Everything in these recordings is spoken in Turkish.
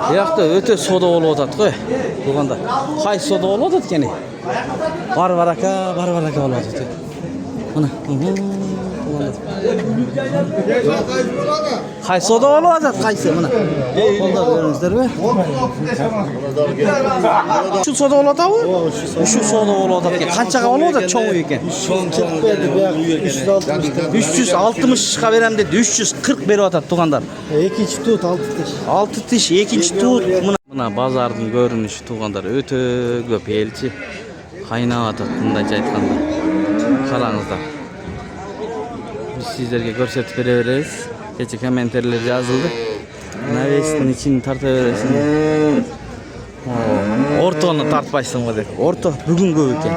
Buyoqda o'ta soda bo'lib o'tadi qo'y. To'g'anda. Qaysi soda bo'lib o'tadi ekan? Barbaraka bo'lib o'tadi. Mana. Qaysi soda bo'lib o'tadi? Qaysi mana? Qo'lda ko'ringizlarmi? Shu soda bo'lib o'tadi? Shu soda bo'lib o'tadi. Qanchaga olib o'tadi cho'ng ekan? 360 ga beram dedi. 340 berib o'tadi to'g'andar. Ikkinchi tut 6 tish. 6 tish, ikkinchi tut. Mana bozorning ko'rinishi to'g'andar o'ta ko'p elchi qaynab o'tadi bunday aytganda. Qarangizlar. Biz sizlarga ko'rsatib beraveramiz. Kecha kommentarlar yozildi. Navesning ichini tartaverasizmi? O'rtoni tartpaysizmi deb. O'rta bugun ko'p ekan.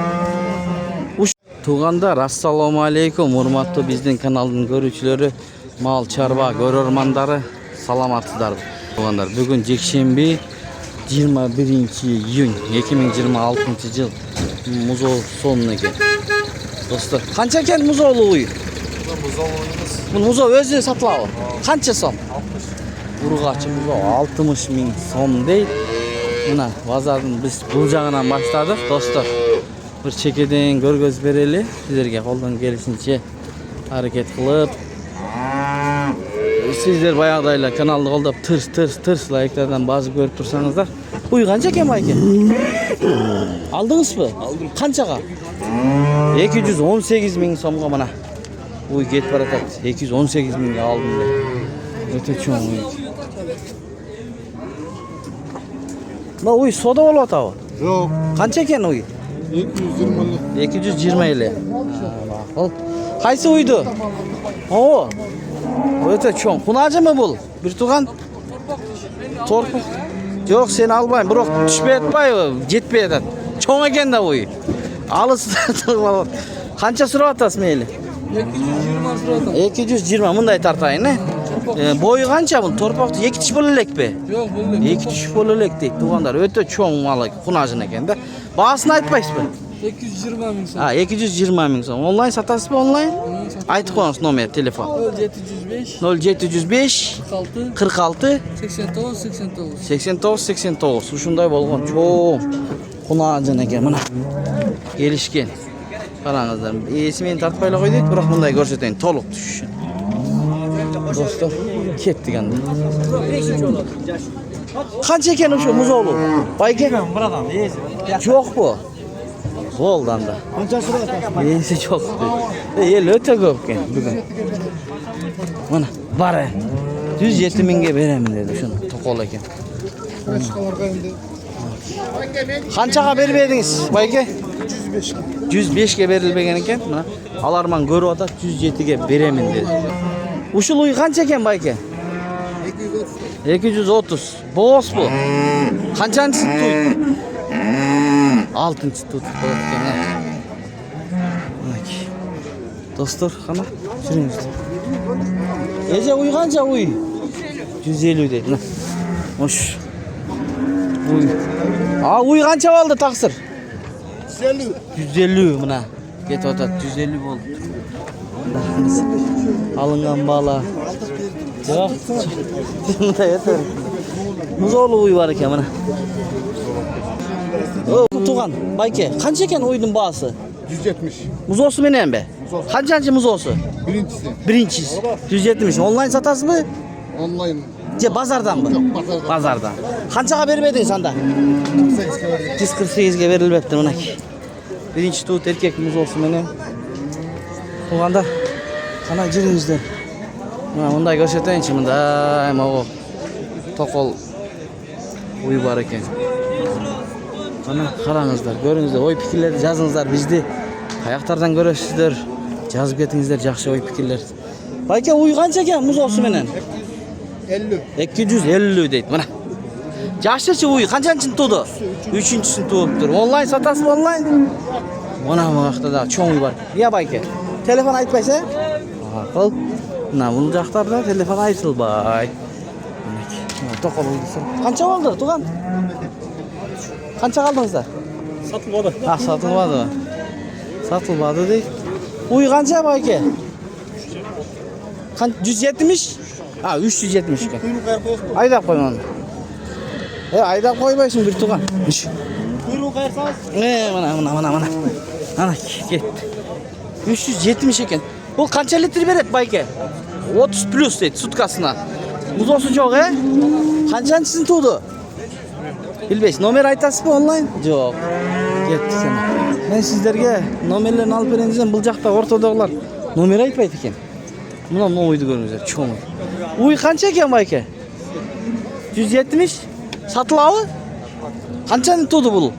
To'g'andar, assalomu alaykum, hurmatli bizning kanalning ko'ruvchilari, mal chorva ko'rarmandari, salomatsizlar. To'g'andar, bugun yakshanba 21-iyun 2026-yil muzov sonniga. Do'stlar, qancha ekan muzovli? Bu muzov o'zi sotiladi. Qancha so'm? 60. Urg'achi muzov 60 ming so'm deydi. Mana bozorni biz bu jag'idan boshladik, do'stlar. Bir chekeden ko'rgazib beraylik. Sizlarga qo'ldan kelishincha harakat qilib. Sizlar bayaqdaylar kanalni qo'llab tirs like'lardan ba'zi ko'rib tursangizlar. Uy qancha ekan aka? Aldingizmi? Aldım. Qanchaga? 218 ming so'mga mana. Uy ketib baratadi. 218 mingga oldim deb. O'ta cho'ng uy. Ma uy soda bo'lyapti. Yo'q. Qancha ekan uy? 220. 220 ile. Ma'qul. Qaysi uydi? O. O'ta cho'ng. Xunajimi bu? Bir tug'an. Torpaq. Yo'q, sen almayman. Biroq tushmayapti, jetmayapti. Cho'ng ekanda uy. Alis. Qancha so'rayapsiz meyli? 220 so'radim. 220 bunday tartayin. Bo'yi qancha bu? Torpaqda 2 tish bo'lalakmi? Yo'q, bo'ldi. 2 tish bo'lalak deydi. Tug'anlar o'ta cho'ng mal xunajin ekanda. Bahasini aytmaysizmi? 220 ming so'm. 220 ming so'm. Onlayn sotasizmi, onlayn? Aytib qo'ying nomer, telefon. 0705 0705 46 89. Shunday bo'lgan cho'ng xunajin ekan mana. Kelishgan. Qarangizlar, esmeni tartmayla qo'ydik, biroq bunday ko'rsatayın, to'liq tushishi. Do'stlar, ketdik endi. Qancha ekan o'sha muzovli? Bayga? Buradan Yo'q bu. Bo'ldanda. Qancha so'rayapsiz? Esi yo'q. El o'ta ko'p ekan bugun. Mana, bari 107 mingga beraman dedi shuni, to'qol ekan. Qanchaga berib edingiz, bayga? 105 ga berilmagan ekan. Mana alarman ko'rib o'tadi, 107 ga beraman dedi. Ushul uy qancha ekan bayga? 230. Bo'z bu. Qanchanchisi tut? 6-chi tut bo'layotgan. Do'stlar, qana? Turing. Eja uy qancha uy? 150 deydi. Mush. Uy. Uy qancha oldi taqsir? 150. 150 mana. Ketib o'tadi, 150 bo'ldi. Alıngan bala. Yo'q. Bunda yeter. Muzovli uy var ekan mana. O tug'an, bayke, qancha ekan uyning bahasi? 170. Muzosi menen be? Qanchanchi muzosi? Birinchisi. Birinchisi. 170. Onlayn satasizmi? Onlayn. Je bazardanmi? Yo'q, bazardan. Bazardan. Qanchaga berib edingiz anda? 48 ga berdim. 148 ga berilibdi mana. Birinchi tut erkak muzosi menen. Tug'anda qana jiringizlar. Mana bunday ko'rsatayinchi, bunday mana to'qol uy bor ekan. Qana qarangizlar, ko'ringizlar, o'y fikrlarni yozingizlar bizni. Qayoqlardan ko'rasizlar? Yozib ketingizlar yaxshi o'y fikrlar. Bayka uy qancha ekan muzosi menen? 50. 250 deydi mana. Yaxshichi uy qanchanchini to'di? 3-chisini to'yibdir. Onlayn satasizmi, onlayn? Mana bu vaqtda cho'ng uy bor. Ya bayka. Telefon aytmaysa? Aql. Mana bu yoqlarda telefon aytilbay. To'qol uydi. Qancha oldi, tug'an? Qancha qaldingizlar? Satılmadı. Ha, satılmadı. Satılmadı deydi. Uy qancha bayka? 170? Ha, 370 ekan. Kuyruq ayaq qo'yasın. Aydaq qo'yman. Aydap koybaysın bir tuğan. Buyurun kayırsanız. Mana. Ana ketdi. 370 ekan. Bu qancha litr beradi bayka? 30 plus deydi sutkasına. Muzosi yo'q, he? Qanchanchisi tug'di? Bilmaysiz. Nomer aytasizmi onlayn? Yo'q. Ketdi sana. Men sizlarga nomerlarni olib bering desam, bu yoqda o'rtadagilar nomer aytmaydi ekan. Mana uyni ko'ringizlar, cho'ng. Uy qancha ekan bayka? 170. Satılavi? Qanchani tug'di bu?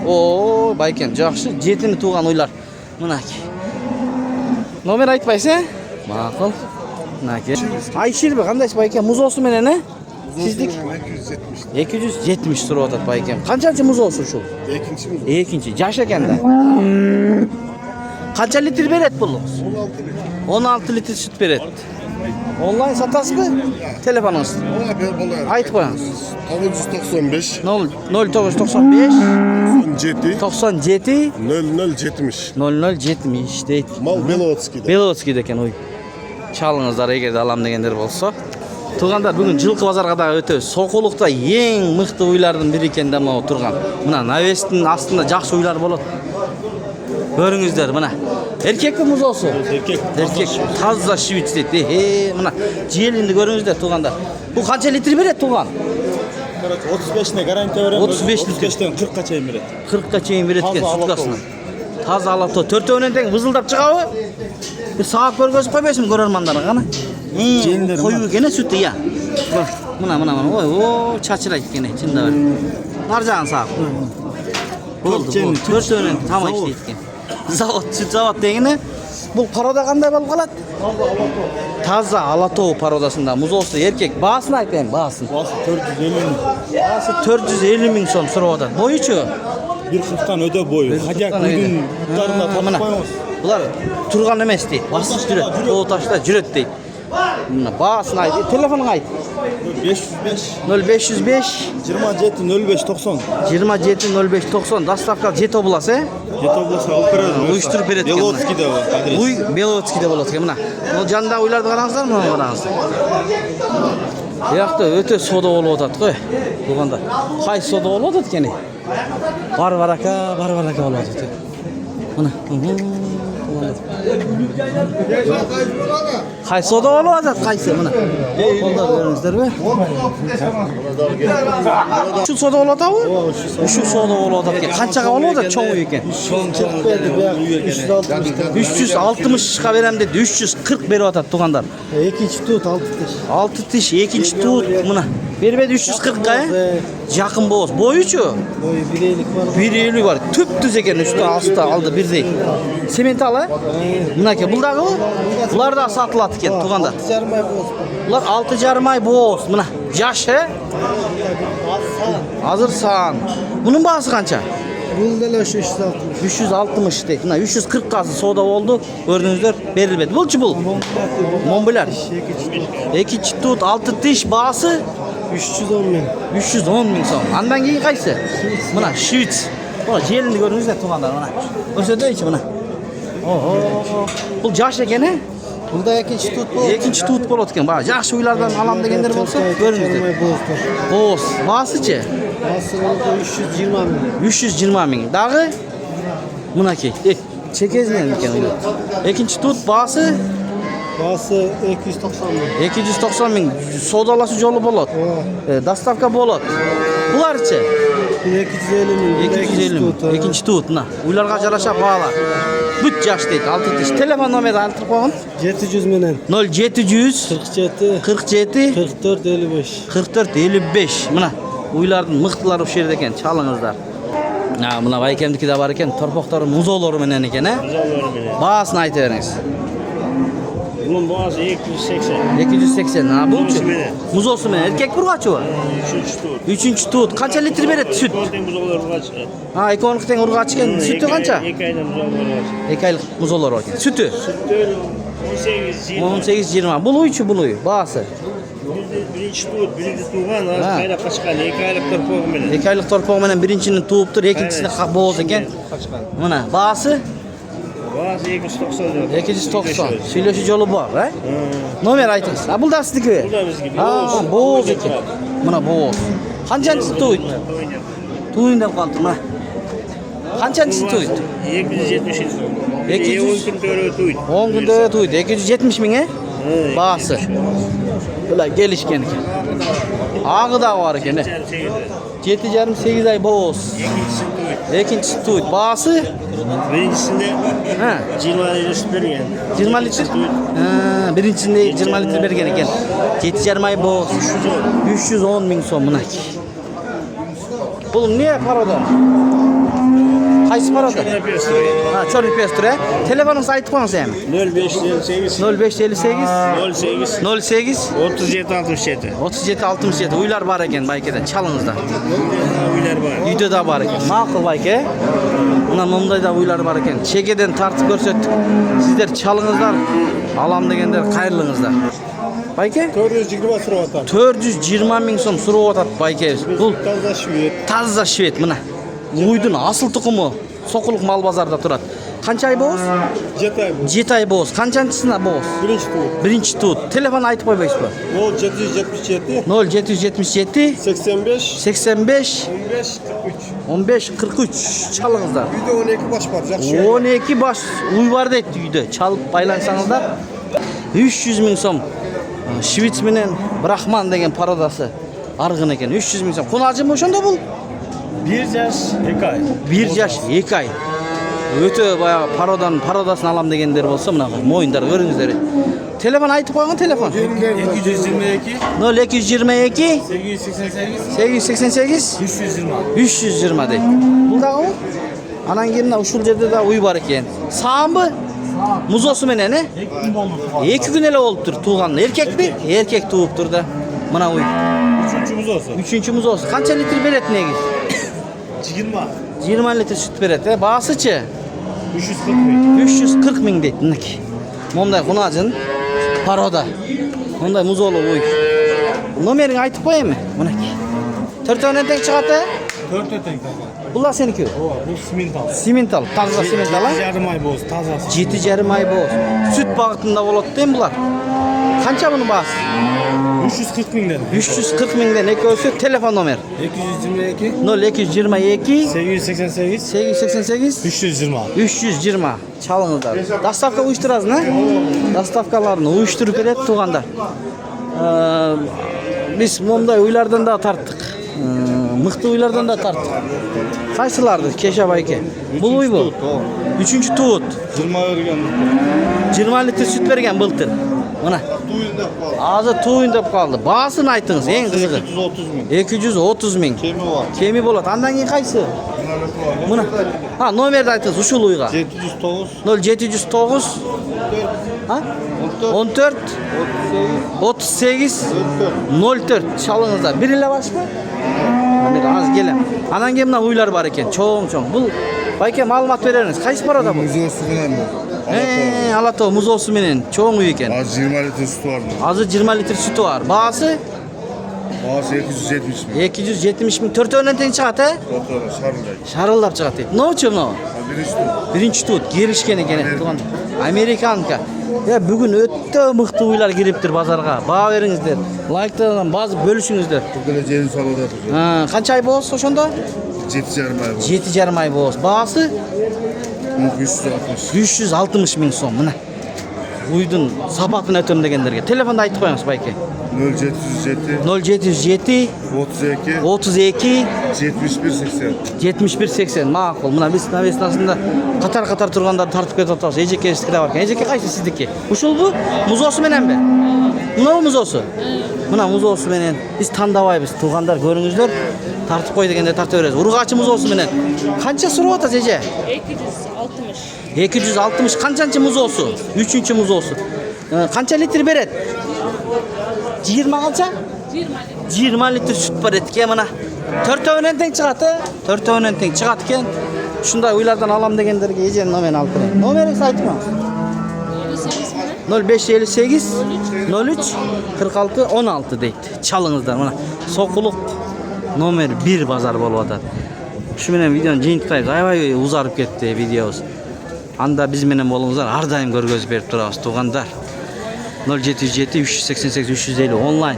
Oo, baykan, yaxshi. 7ni tug'gan uylar. Mana. Nomer aytmaysiz? Ma'qul. Naki. Ayshirbi qanday baykan? Muzosi menen, he? Sizlik 270 so'rayotadi baykan. Qanchancha muzosi shu? Ikkinchi. Yosh ekanda. Qancha litr beradi bu? 16 litr süt beradi. Onlayn satasizmi? Telefoningiz. Aytib qo'ying. 995 0995 97 97 0070. 0070 deydi. Mal Belovatski'de. Belovatski'de ekan uy. Çalыңыздар эгерде алам дегендер болсо. Тугандар бүгүн жылкы базарга да өтө Сокулукта эң мыкты уйлардын бири экен да могу турган. Мына навестин астында жакшы уйлар болот. Көрүңүздөр мына. Эркекпи музоосу? Эркек. Таза шивиц дейт. Мына желинди көрүңүздөр тугандар. Бул канча литр берет туган? 35'ine garanti verelim. 35 litre. 35'ten 40'a çeyin verelim. 40'a чейин берет экен суткасына. Таза алато. Төртөөнөн тең вызылдап чыгабы? Bir saat көргөзүп койбойсуңбу көрөрмандарга кана? Коюу экен сүтү я. Мына. Ой, чачырайт экен, чында бар. Нар жагын саап. Болду. Төртөөнөн тамак иштейт экен. Сүт завод дегени бул парода кандай болуп калат? Таза алатоо пародасында музоосу эркек. Баасын айтайын, баасын. Bası 450 bin. Баасы 450 миң сом сурап атат. Боючу? 1.40'tan öde boyu. Hadi güdün muhtarına tapmayamaz. Bular turgan emес дейт. Басып жүрөт. Тоо ташта жүрөт дейт. Мына баасын айт. Телефонуң айт. 505 0505 27 05 90. 27 05 90 доставка жете обласы, э? Jeti oblası alıp veririz. Uyuşturup berет экен. Belovatski'de var adres. Уй Беловодскийде болот экен. Мына. Ол жандагы уйларды караңыздар, мына караңыздар. Биякта өтө соода болуп атат го. Туганда. Кайсы соода болуп атат экен? Бар-барака болуп атат. Мына. Кайсы соода болуп атат? Кайсы мына. Колдор көрүңүздөрбү? Ушу соода болуп атабы? Ушу соода болуп атат экен. Канчага болуп атат? Чоң үй экен. 360ка берем деди. 340 берип атат тугандар. Экинчи tut 6 тиш, экинчи тут мына. Бербеди 340ка, э? Жакын болобуз. Боючу? Boyu 1.50 var. 1.50 бар. Түп-түз экен, үстү асты алды бирдей. Семент ал, э? Мынакей, бул дагы булар да сатылат экен тугандар. 6,5 ay boz. Булар 6,5 ай боз. Мына, жаш, э? Азыр сан. Мунун баасы канча? Bul da 360. 360 дейт. Мына 340ка соода болду. Көрдүңүздөр, берилбеди. Булчу бул? Монбуляр. Экинчи тут 6 тиш баасы 310 bin. 310 миң сом. Андан кийин кайсы? Мына Швейц. Мына желинди көрүңүздөр тугандар, мына. Көрсөтөйчү мына. Бул жаш экен, э? Bunda ikinci tut bu. Экинчи тут болот экен. Баа жакшы уйлардан алам дегендер болсо, көрүңүздөр. Боз. Баасычы? Bası oldu 320 bin. 320 миң. Дагы мынакей. Чекезинен экен уйлар. Экинчи тут баасы Bası 290 bin. 290 миң. Соодалашуу жолу болот. Доставка болот. Буларчы? 250 bin. 250 миң. Экинчи тут мына. Уйларга жараша баалар. Бүт жаш дейт. 6 тиш. Телефон номерди алтырып койгон. 700 menen. 0700 47 47 44 55. 44 55. Мына уйлардын мыктылары ушул жерде экен. Чалыңыздар. Мына байкемдики да бар экен. Торпоктор музоолору менен экен, э? Muzolları menен. Баасын айта бериңиз. Bunun boğazı 280. 280. Булчу? Музоосу менен. Музоосу менен. Эркек бургачыбы? Üçüncü tur. 3 тут. Канча литр берет сүт? Konten muzolları var çıkar. Эконук тең ургач экен. Сүтү канча? 2 ayda muzolları var. 2 айлык музоолор бар экен. Сүтү? Sütü 18-20. 18-20. Бул уйчу бул уй. Баасы. Birinci tur, birinci tuğan az kaynak kaçkan. 2 aylık torpoğu menен. 2 айлык торпогу менен биринчини тууптур, экинчисине бооз экен. Kaçkan. Мына баасы Boğazı 290. 290. Сүйлөшүү жолу бар, э? Номер айтыңыз. Бул да сиздики. Bu da biz gibi. Бооз экен. Мына бооз. Qanchasi to'ydi? To'yinda qoldi mana. Qanchasi to'ydi? 270 so'm. 200. 10 kun to'ydi to'ydi. 10 kunda to'ydi. 270 ming bahsi. Bular kelishgan ekan. Ag'ı da var ekan. 7,5-8 ay bo'z. Ikkinchisi to'ydi. Bahsi? Birinchisinde Ha. 20 litr bergan. 20 litr? Ha, birinchisinde 20 litr bergan ekan. 7,5 ay bo'z. 310 ming so'm mana. Bu ne paroda? Qaysi paroda? Ha, Chorli Pestre. Telefoningizni aytib qo'yingizmi? 0558 0558 08 08 37 67. 37 67 uylar bor ekan baykada chalingizda. Uylar bor. Uyda bor ekan. Ma'qul bayka. Mana mundayda uylar bor ekan. Chekedan tartib ko'rsatdik. Sizlar chalingizlar, alam deganlar qayrlingizlar. Bayka 420 so'rayapti. 420 ming so'm so'rayotadi bayka. Bu Toza shved. Tazza shved mana. Uydun asıl tuxumi Soquluq mal bozorida turadi. Qancha ay bo'z? 7 ay bu. 7 ay bo'z. Qanchanchisidan bo'z? Birinchi tur. Birinchi tut. Telefon aytib qo'ymaysizmi? 0777 0777 85 85 15 43. 15 43 chalingizlar. Uyda 12 bosh bor. Yaxshi. 12 bosh uy bor deydi uyda. Chalib baylansangizlar 300 ming so'm. Shvits bilan Brahman degan parodasi arg'in ekan. 300 ming so'm. Qonajimi o'shanda bu? 1 yaş 2 ay. 1 yaş 2 ay. Öte bayağı parodasını alam degenler bolsa mına moyunlar görüngüzler. Telefon aytıp koyun telefon. 222 0222 888 888 320. 320 deydi. Bu da o. Anan yerine uşul yerde de uy var eken. Sağ mı? Muzosu menen ne? 2 gün ele oluptur tuğan. Erkek mi? Erkek tuğuptur da. Mına uy. Üçüncümüz olsun. Üçüncümüz olsun. Kança litre beret neye 20 litre süt beret. Bağısıçı? 340 bin. 340 ming deydi. Miniki. Monday qonajın paroda. Monday muzolu uy. Nomerini aytıp koyayım mı? Miniki. 4 tane tek çıkarttı. 4 ötek tabi. Bunlar seninki. Bu simental. Simental. Tazla simental ha? 7,5 ay boz. Tazası. 7,5 ay boz. Süt bağıtında болады değil mi bunlar? Kança bunun bağısı? 340 bin dedim. 340 mingden ne ölçü? Telefon nomer. 222 0222 888 888 320. 320 çalınızlar. Dastavka uyuşturasın ha? Dastavkalarını uyuşturup berет tuğanda. Biz bunday uylardan da tarttık. Mıhtı uylardan da tarttık. Kaysılardı Keşe Bayke? Bu uy bu. Üçüncü tuğut. 20 vergen. 20 litre süt vergen bıltır. Ona. Ağzı tuğuyunda kaldı. Bağısını aytınız en kızığı. 230 bin. 230 ming. Kemi var. Kemi bolat. Andan keyin qaysi? Buna. Ha, nomerni aytınız uşul uyga. 709 0709 ha? 14 38 04 çalыңızlar. Bir ile başka? Hani az gelem. Anan gemden uylar var eken. Çoğum. Bu bayke malumat vereriniz. Qaysi parada bu? Muzosu bilen bu. Alato muzosu menen çoğum uy eken. Az 20 litre sütü var mı? Azı 20 litre sütü var. Bağısı Bağısı 270 mi? 270 ming. 4 önen teң çıgat he? Fotoğraf sarılay. Şarıldap çıgat. Ne uçu no? Birinci tur. Birinci tut gelişken ekan. Amerikanka. Ya bugün ötte mıhtı uylar giriptir bazarga. Bağ veringizler. Like'dan bazı bölüşüngizler. Bugün cenin salada yapacağız. Ha, kança ay boz oşonda? 7,5 ay bu. 7,5 ay boz. Bağısı 360. 360 ming so'm. Mana. Uydun sapatın ötüm degenlerge. Telefonda aytып koyuңuz bayke. 0707 0707 32 32 71 80. 71 80 ma'qul. Mına biz esnasında qatar turgandарды tartib ketip atабыз. Ejeke eskide бар ekan. Ejeke qaysi sizdiki? Uşul bu muzosu menen be? Mına muzosu. Mına muzosu menen biz tandabayбыз. Tuğandar görüңүздөр. Tartib koy degende tartib berебиз. Urgaçı muzosu menen. Kança surap atasiz eje? 260. 260 kançanчы muzosu? 3-cü muzosu. Kança litre beret? 20 kança? 20 litre süt var etken mana. 4 önen teң çıgat he? 4 önen teң çıgat eken. Şunday uylardan alam degenlerge ejen nomen alıp berem. Nomerinizi aytып koyuңuz. 0558 03 46 16 deydi. Çalыңızlar mana. Soquluq nomer 1 bazar bolup atadi. Şu menen videonun jeyintikayız. Aябай uzarıp ketти videobuz. Anda biz menen bolуңуздар ар дайым көргөзүп берип турабыз тугандар. 0707 388 350 онлайн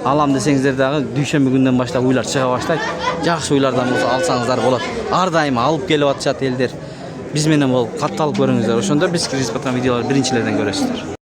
Alam desеңizdер дагы дүйшөмбү күндөн баштап уйлар чыга баштайт. Жакшы уйлардан болсо алсаңыздар болот. Ар дайым алып келип атышат элдер. Биз менен болуп катталып көрүңүздөр. Ошондо биз киргизип аткан видеолор биринчилерден көрөсүздөр.